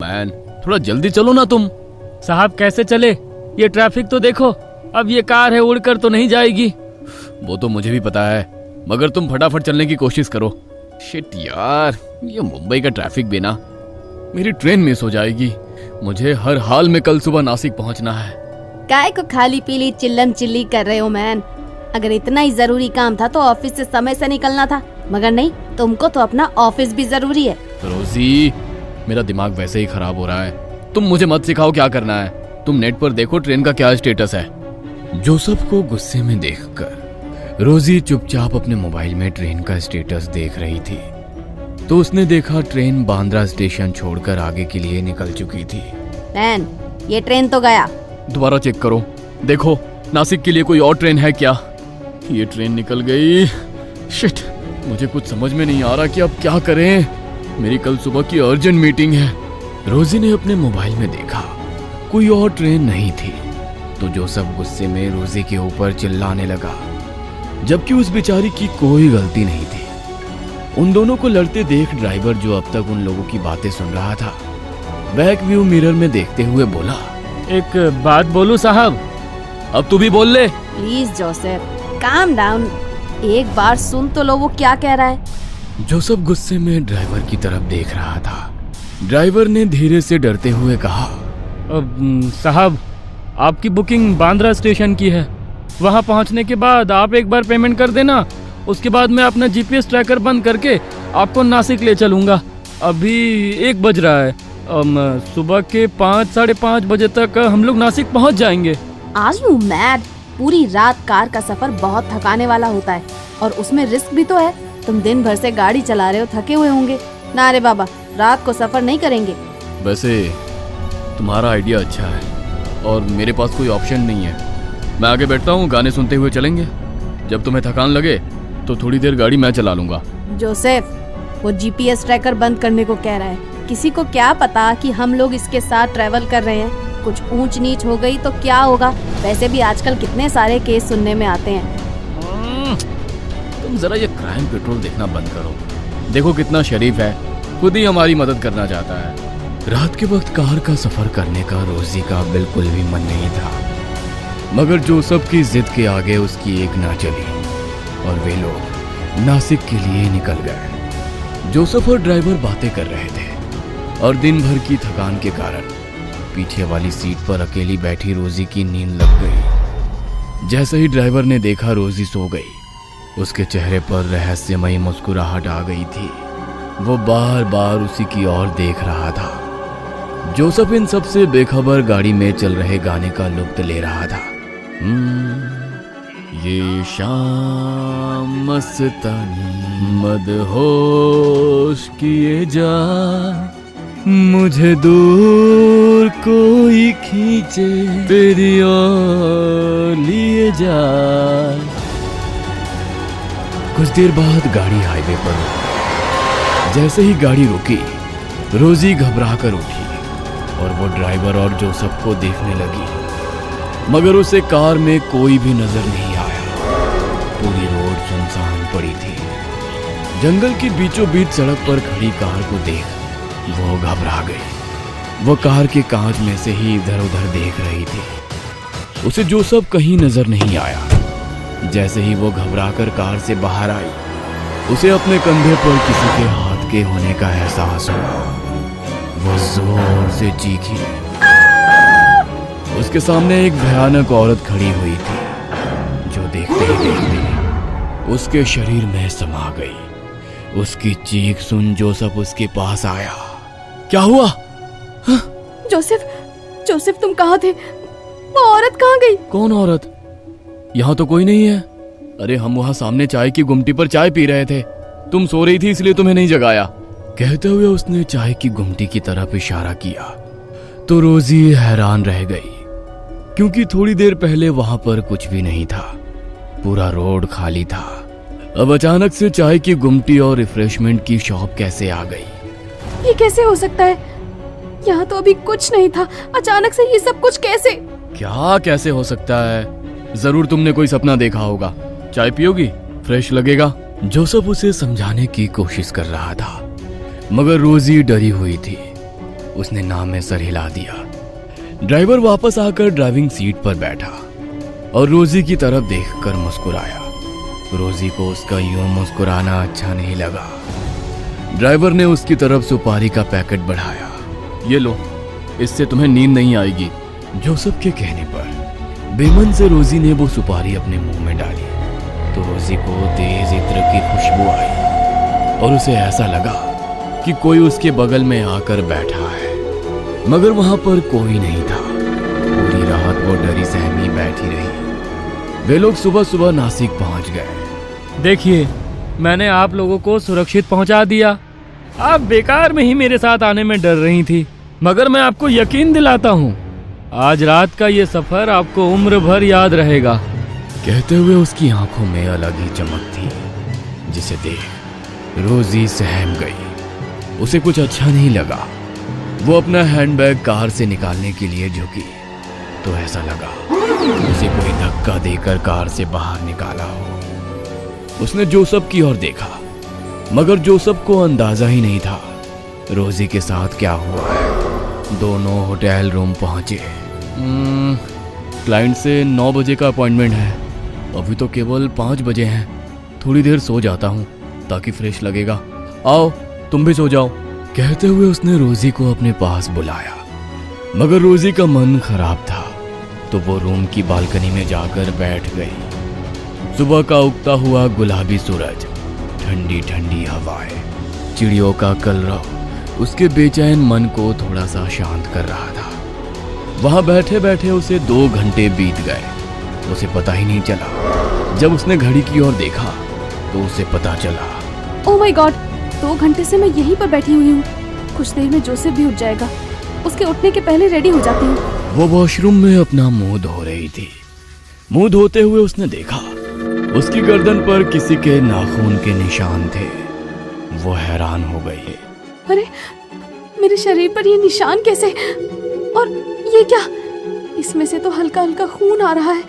Man, थोड़ा जल्दी चलो ना तुम। साहब कैसे चले, ये ट्रैफिक तो देखो, अब ये कार है उड़कर तो नहीं जाएगी। वो तो मुझे भी पता है, मगर तुम फटाफट चलने की कोशिश करो। शिट यार, ये मुंबई का ट्रैफिक भी ना, मेरी ट्रेन मिस हो जाएगी। मुझे हर हाल में कल सुबह नासिक पहुंचना है। काय को खाली पीली चिल्लम चिल्ली कर रहे हो मैन? अगर इतना ही जरूरी काम था तो ऑफिस से समय से निकलना था, मगर नहीं, तुमको तो अपना ऑफिस भी जरूरी है। रोजी, मेरा दिमाग वैसे ही खराब हो रहा है, तुम मुझे मत सिखाओ क्या करना है। तुम नेट पर देखो ट्रेन का क्या स्टेटस है। जोसेफ को गुस्से में देखकर रोजी चुपचाप अपने मोबाइल में ट्रेन का स्टेटस देख रही थी, तो उसने देखा ट्रेन बांद्रा स्टेशन छोड़कर आगे के लिए निकल चुकी थी। मैन, ये ट्रेन तो गया। दोबारा चेक करो, देखो नासिक के लिए कोई और ट्रेन है क्या। ये ट्रेन निकल गई। शिट, मुझे कुछ समझ में नहीं आ रहा कि अब क्या करें। मेरी कल सुबह की अर्जेंट मीटिंग है। रोजी ने अपने मोबाइल में देखा कोई और ट्रेन नहीं थी, तो जोसेफ गुस्से में रोजी के ऊपर चिल्लाने लगा, जबकि उस बेचारी की कोई गलती नहीं थी। उन दोनों को लड़ते देख ड्राइवर, जो अब तक उन लोगों की बातें सुन रहा था, बैक व्यू मिरर में देखते हुए बोला, एक बात बोलूं साहब? अब तू भी बोल ले। प्लीज जोसेफ, काम डाउन, एक बार सुन तो लो वो क्या कह रहा है। जोसेफ गुस्से में ड्राइवर की तरफ देख रहा था। ड्राइवर ने धीरे से डरते हुए कहा, साहब, आपकी बुकिंग बांद्रा स्टेशन की है। वहां पहुंचने के बाद आप एक बार पेमेंट कर देना, उसके बाद मैं अपना जीपीएस ट्रैकर बंद करके आपको नासिक ले चलूंगा। अभी 1 बज रहा है, सुबह के 5, साढ़े 5 बजे तक हम लोग नासिक पहुंच जाएंगे। Are you mad? पूरी रात कार का सफर बहुत थकाने वाला होता है, और उसमें रिस्क भी तो है। तुम दिन भर से गाड़ी चला रहे हो, थके हुए होंगे ना। रे बाबा, रात को सफर नहीं करेंगे। वैसे तुम्हारा आइडिया अच्छा है, और मेरे पास कोई ऑप्शन नहीं है। मैं आगे बैठता हूँ, गाने सुनते हुए चलेंगे। जब तुम्हें थकान लगे तो थोड़ी देर गाड़ी मैं चला लूंगा। जोसेफ, वो जीपीएस ट्रैकर बंद करने को कह रहा है। किसी को क्या पता कि हम लोग इसके साथ ट्रैवल कर रहे हैं। कुछ ऊंच नीच हो गई तो क्या होगा? वैसे भी आजकल कितने सारे केस सुनने में आते हैं। तुम जरा ये क्राइम पेट्रोल देखना बंद करो। देखो कितना शरीफ है, खुद ही हमारी मदद करना चाहता है। रात के वक्त कार का सफर करने का रोजी का बिल्कुल भी मन नहीं था, मगर जोसेफ की जिद के आगे उसकी एक ना चली, और वे लोग नासिक के लिए निकल गए। जोसेफ और ड्राइवर बातें कर रहे थे, और दिन भर की थकान के कारण पीछे वाली सीट पर अकेली बैठी रोजी की नींद लग गई। जैसे ही ड्राइवर ने देखा रोजी सो गई, उसके चेहरे पर रहस्यमयी मुस्कुराहट आ गई थी। वो बार बार उसी की ओर देख रहा था। जोसेफ इन सब से बेखबर गाड़ी में चल रहे गाने का लुत्फ ले रहा था। ये शाम मस्तानी मदहोश किए जा, मुझे दूर कोई खींचे तेरी ओर लिए जा। कुछ देर बाद गाड़ी हाईवे पर रुकी। जैसे ही गाड़ी रुकी, रोजी घबरा कर उठी और वो ड्राइवर और जोसेफ को देखने लगी, मगर उसे कार में कोई भी नजर नहीं आया। पूरी रोड सुनसान पड़ी थी। जंगल की बीचों बीच सड़क पर खड़ी कार को देख वो घबरा गई। वो कार के कांच में से ही इधर उधर देख रही थी। उसे जोसेफ कहीं नजर नहीं आया। जैसे ही वो घबराकर कार से बाहर आई, उसे अपने कंधे पर किसी के हाथ के होने का एहसास हुआ। वो जोर से चीखी। उसके सामने एक भयानक औरत खड़ी हुई थी, जो देखते ही देखते उसके शरीर में समा गई। उसकी चीख सुन जोसेफ उसके पास आया। क्या हुआ? जोसेफ, जोसेफ तुम कहाँ थे? वो औरत कहाँ गई? कौन औरत? यहाँ तो कोई नहीं है। अरे हम वहाँ सामने चाय की गुमटी पर चाय पी रहे थे। तुम सो रही थी इसलिए तुम्हें नहीं जगाया। कहते हुए उसने चाय की गुमटी की तरफ इशारा किया, तो रोजी हैरान रह गई, क्योंकि थोड़ी देर पहले वहां पर कुछ भी नहीं था। पूरा रोड खाली था। अब अचानक से चाय की गुमटी और रिफ्रेशमेंट की शॉप कैसे आ गई? ये कैसे हो सकता है? यहाँ तो अभी कुछ नहीं था, अचानक से ये सब कुछ कैसे? क्या कैसे हो सकता है? जरूर तुमने कोई सपना देखा होगा। चाय पियोगी? फ्रेश लगेगा। जोसेफ उसे समझाने की कोशिश कर रहा था, मगर रोजी डरी हुई थी। उसने ना में सर हिला दिया। ड्राइवर वापस आकर ड्राइविंग सीट पर बैठा और रोजी की तरफ देखकर मुस्कुराया। रोजी को उसका यूं मुस्कुराना अच्छा नहीं लगा। ड्राइवर ने उसकी तरफ सुपारी का पैकेट बढ़ाया। ये लो, इससे तुम्हें नींद नहीं आएगी। जोसेफ के कहने पर बेमन से रोजी ने वो सुपारी अपने मुंह में डाली तो रोजी को तेज इत्र की खुशबू आई और उसे ऐसा लगा कि कोई उसके बगल में आकर बैठा है, मगर वहां पर कोई नहीं था। पूरी रात वो डरी सहमी बैठी रही। वे लोग सुबह सुबह नासिक पहुंच गए। देखिए, मैंने आप लोगों को सुरक्षित पहुंचा दिया। आप बेकार में ही मेरे साथ आने में डर रही थी, मगर मैं आपको यकीन दिलाता हूँ, आज रात का ये सफर आपको उम्र भर याद रहेगा। कहते हुए उसकी आंखों में अलग ही चमक थी, जिसे देख रोजी सहम गई। उसे कुछ अच्छा नहीं लगा। वो अपना हैंडबैग कार से निकालने के लिए झुकी तो ऐसा लगा उसे कोई धक्का देकर कार से बाहर निकाला हो। उसने जोसेफ की ओर देखा, मगर जोसेफ को अंदाजा ही नहीं था रोजी के साथ क्या हुआ है। दोनों होटल रूम पहुंचे। क्लाइंट से 9 बजे का अपॉइंटमेंट है, अभी तो केवल 5 बजे हैं। थोड़ी देर सो जाता हूँ ताकि फ्रेश लगेगा। आओ, तुम भी सो जाओ। कहते हुए उसने रोजी को अपने पास बुलाया, मगर रोजी का मन खराब था तो वो रूम की बालकनी में जाकर बैठ गई। सुबह का उगता हुआ गुलाबी सूरज, ठंडी ठंडी हवाएं, चिड़ियों का कलरव उसके बेचैन मन को थोड़ा सा शांत कर रहा था। वहां बैठे बैठे उसे 2 घंटे बीत गए। उसे पता ही नहीं चला। जब उसने घड़ी की ओर देखा तो उसे पता चला। ओह माय गॉड, 2 घंटे से मैं यहीं पर बैठी हुई हूँ। कुछ देर में जोसेफ भी उठ जाएगा। उसके उठने के पहले रेडी हो जाती हूँ। वो वॉशरूम में अपना मुंह धो रही थी। मुंह धोते हुए उसने देखा उसकी गर्दन पर किसी के नाखून के निशान थे। वो हैरान हो गई। अरे, मेरे शरीर पर ये निशान कैसे? और ये क्या? इसमें से तो हल्का हल्का खून आ रहा है।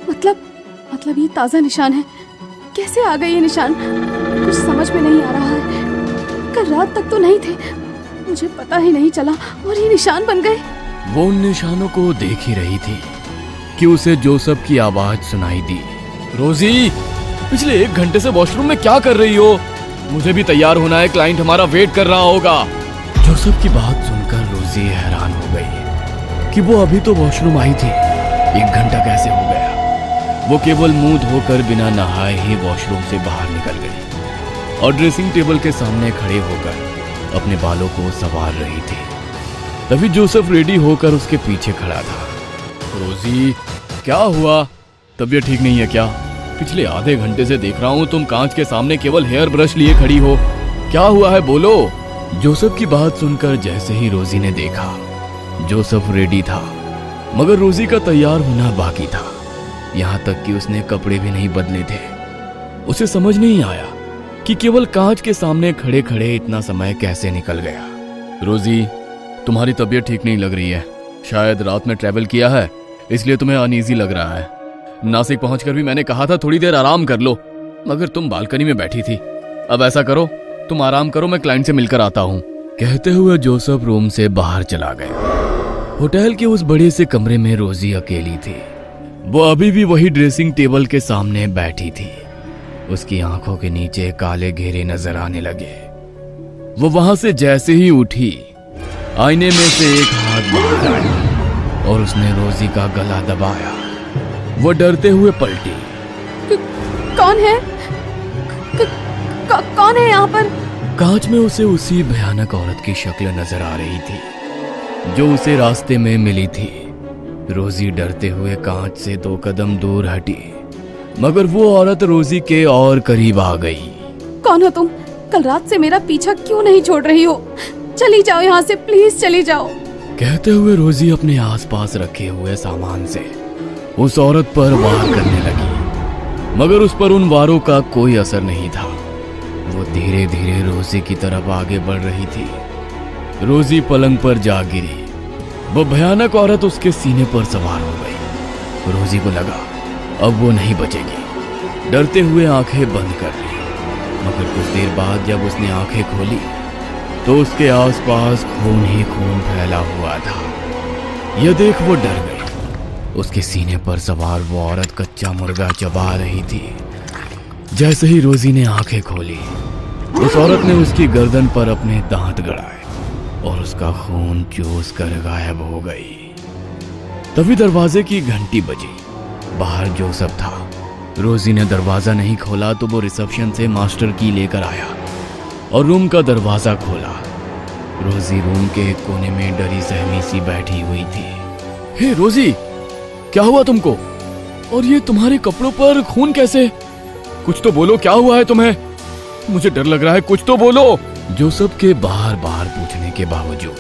मतलब ये ताज़ा निशान है। कैसे आ गए ये निशान? कुछ समझ में नहीं आ रहा है। कल रात तक तो नहीं थे, मुझे पता ही नहीं चला और ये निशान बन गए। वो उन निशानों को देख ही रही थी कि उसे जोसेफ की आवाज सुनाई दी। रोजी, पिछले 1 घंटे से वॉशरूम में क्या कर रही हो? मुझे भी तैयार होना है, क्लाइंट हमारा वेट कर रहा होगा। जोसेफ की बात सुनकर रोजी हैरान हो गई कि वो अभी तो वॉशरूम आई थी, 1 घंटा कैसे हो गया। वो केवल मुंह धोकर बिना नहाए ही वॉशरूम से बाहर निकल गई और ड्रेसिंग टेबल के सामने खड़े होकर अपने बालों को संवार रही थी। तभी जोसेफ रेडी होकर उसके पीछे खड़ा था। रोजी, क्या हुआ? तबीयत ठीक नहीं है क्या? पिछले आधे घंटे से देख रहा हूँ तुम कांच के सामने केवल हेयर ब्रश लिए खड़ी हो। क्या हुआ है, बोलो। जोसेफ की बात सुनकर जैसे ही रोजी ने देखा, जोसेफ रेडी था, मगर रोजी का तैयार होना बाकी था। यहाँ तक कि उसने कपड़े भी नहीं बदले थे। उसे समझ नहीं आया कि केवल कांच के सामने खड़े खड़े इतना समय कैसे निकल गया। रोजी, तुम्हारी तबीयत ठीक नहीं लग रही है। शायद रात में ट्रैवल किया है, इसलिए तुम्हें अनईजी लग रहा है। नासिक पहुंचकर भी मैंने कहा था थोड़ी देर आराम कर लो, मगर तुम बालकनी में बैठी थी। अब ऐसा करो, तुम आराम करो, मैं क्लाइंट से मिलकर आता हूँ। कहते हुए जोसेफ रूम से बाहर चला गया। होटल के उस बड़े से कमरे में रोजी अकेली थी। वो अभी भी वही ड्रेसिंग टेबल के सामने बैठी थी। उसकी आंखों के नीचे काले घेरे नजर आने लगे। वो वहां से जैसे ही उठी, आईने में से एक हाथ बाहर आया और उसने रोजी का गला दबाया। वो डरते हुए पलटी। कौन है? कौन है यहाँ पर? कांच में उसे उसी भयानक औरत की शक्ल नजर आ रही थी जो उसे रास्ते में मिली थी। रोजी डरते हुए कांच से 2 कदम दूर हटी, मगर वो औरत रोजी के और करीब आ गई। कौन हो तुम? कल रात से मेरा पीछा क्यों नहीं छोड़ रही हो? चली जाओ यहाँ से, प्लीज चली जाओ। कहते हुए रोजी अपने आसपास रखे हुए सामान से उस औरत पर वार करने लगी, मगर उस पर उन वारों का कोई असर नहीं था। वो धीरे धीरे रोजी की तरफ आगे बढ़ रही थी। रोजी पलंग पर जा गिरी। वो भयानक औरत उसके सीने पर सवार हो गई। रोजी को लगा अब वो नहीं बचेगी। डरते हुए आंखें बंद कर ली, मगर कुछ देर बाद जब उसने आंखें खोली तो उसके आसपास खून ही खून फैला हुआ था। यह देख वो डर गई। उसके सीने पर सवार वो औरत कच्चा मुर्गा चबा रही थी। जैसे ही रोजी ने आंखें खोली, उस औरत ने उसकी गर्दन पर अपने दांत गड़ाए और उसका खून चूस कर गायब हो गई। तभी दरवाजे की घंटी बजी। बाहर जोसेफ था। रोजी ने दरवाजा नहीं खोला तो वो रिसेप्शन से मास्टर की लेकर आया और रूम का दरवाजा खोला। रोजी रूम के एक कोने में डरी सहमी सी बैठी हुई थी। हे रोजी, क्या हुआ तुमको? और ये तुम्हारे कपड़ों पर खून कैसे? कुछ तो बोलो, क्या हुआ है तुम्हें? मुझे डर लग रहा है, कुछ तो बोलो। जोसेफ के बार बार पूछने के बावजूद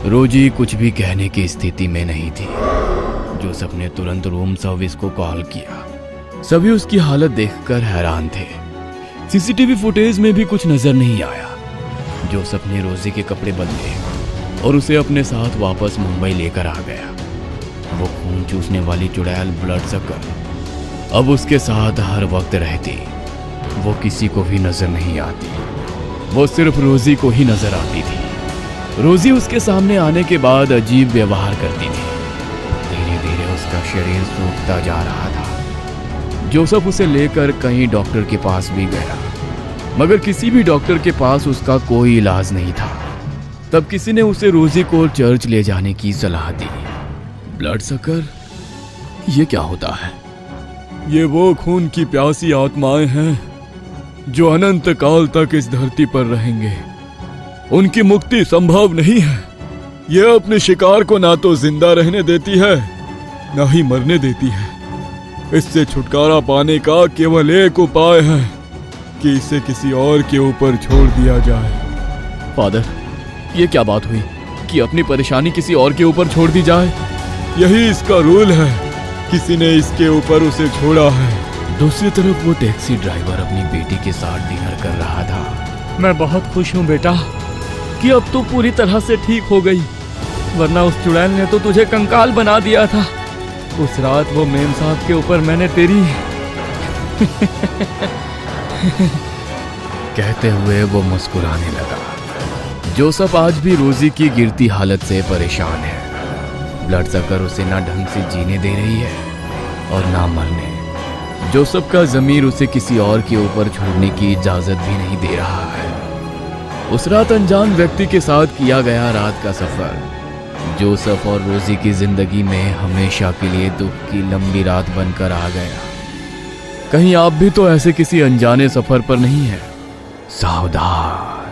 रोजी कुछ भी कहने की स्थिति में नहीं थी। जोसेफ ने तुरंत रूम सर्विस को कॉल किया। सभी उसकी हालत देखकर हैरान थे। सीसीटीवी फुटेज में भी कुछ नजर नहीं आया। जोसेफ ने रोजी के कपड़े बदले और उसे अपने साथ वापस मुंबई लेकर आ गया। वो खून चूसने वाली चुड़ैल ब्लड सकर अब उसके साथ हर वक्त रहती। वो किसी को भी नजर नहीं आती, वो सिर्फ रोजी को ही नजर आती थी। रोजी उसके सामने आने के बाद अजीब व्यवहार करती थी। धीरे धीरे उसका शरीर सूखता जा रहा था। जोसेफ उसे लेकर कहीं डॉक्टर के पास भी गया, मगर किसी भी डॉक्टर के पास उसका कोई इलाज नहीं था। तब किसी ने उसे रोजी को चर्च ले जाने की सलाह दी। ब्लड सकर, ये क्या होता है? ये वो खून की प्यासी आत्माएं हैं जो अनंत काल तक इस धरती पर रहेंगे। उनकी मुक्ति संभव नहीं है। यह अपने शिकार को ना तो जिंदा रहने देती है, ना ही मरने देती है। इससे छुटकारा पाने का केवल एक उपाय है कि इसे किसी और के ऊपर छोड़ दिया जाए। फादर, ये क्या बात हुई कि अपनी परेशानी किसी और के ऊपर छोड़ दी जाए? यही इसका रूल है। किसी ने इसके ऊपर उसे छोड़ा है। दूसरी तरफ वो टैक्सी ड्राइवर अपनी बेटी के साथ डिनर कर रहा था। मैं बहुत खुश हूँ बेटा कि अब तू पूरी तरह से ठीक हो गई, वरना उस चुड़ैल ने तो तुझे कंकाल बना दिया था। उस रात वो मेम साहब के ऊपर मैंने तेरी कहते हुए वो मुस्कुराने लगा। जोसेफ आज भी रोजी की गिरती हालत से परेशान है। ब्लड सकर उसे ना ढंग से जीने दे रही है और ना मरने। जोसेफ का ज़मीर उसे किसी और के ऊपर छोड़ने की इजाजत भी नहीं दे रहा है। उस रात अनजान व्यक्ति के साथ किया गया रात का सफर जोसेफ और रोजी की जिंदगी में हमेशा के लिए दुख की लंबी रात बनकर आ गया। कहीं आप भी तो ऐसे किसी अनजाने सफर पर नहीं है? सावधान।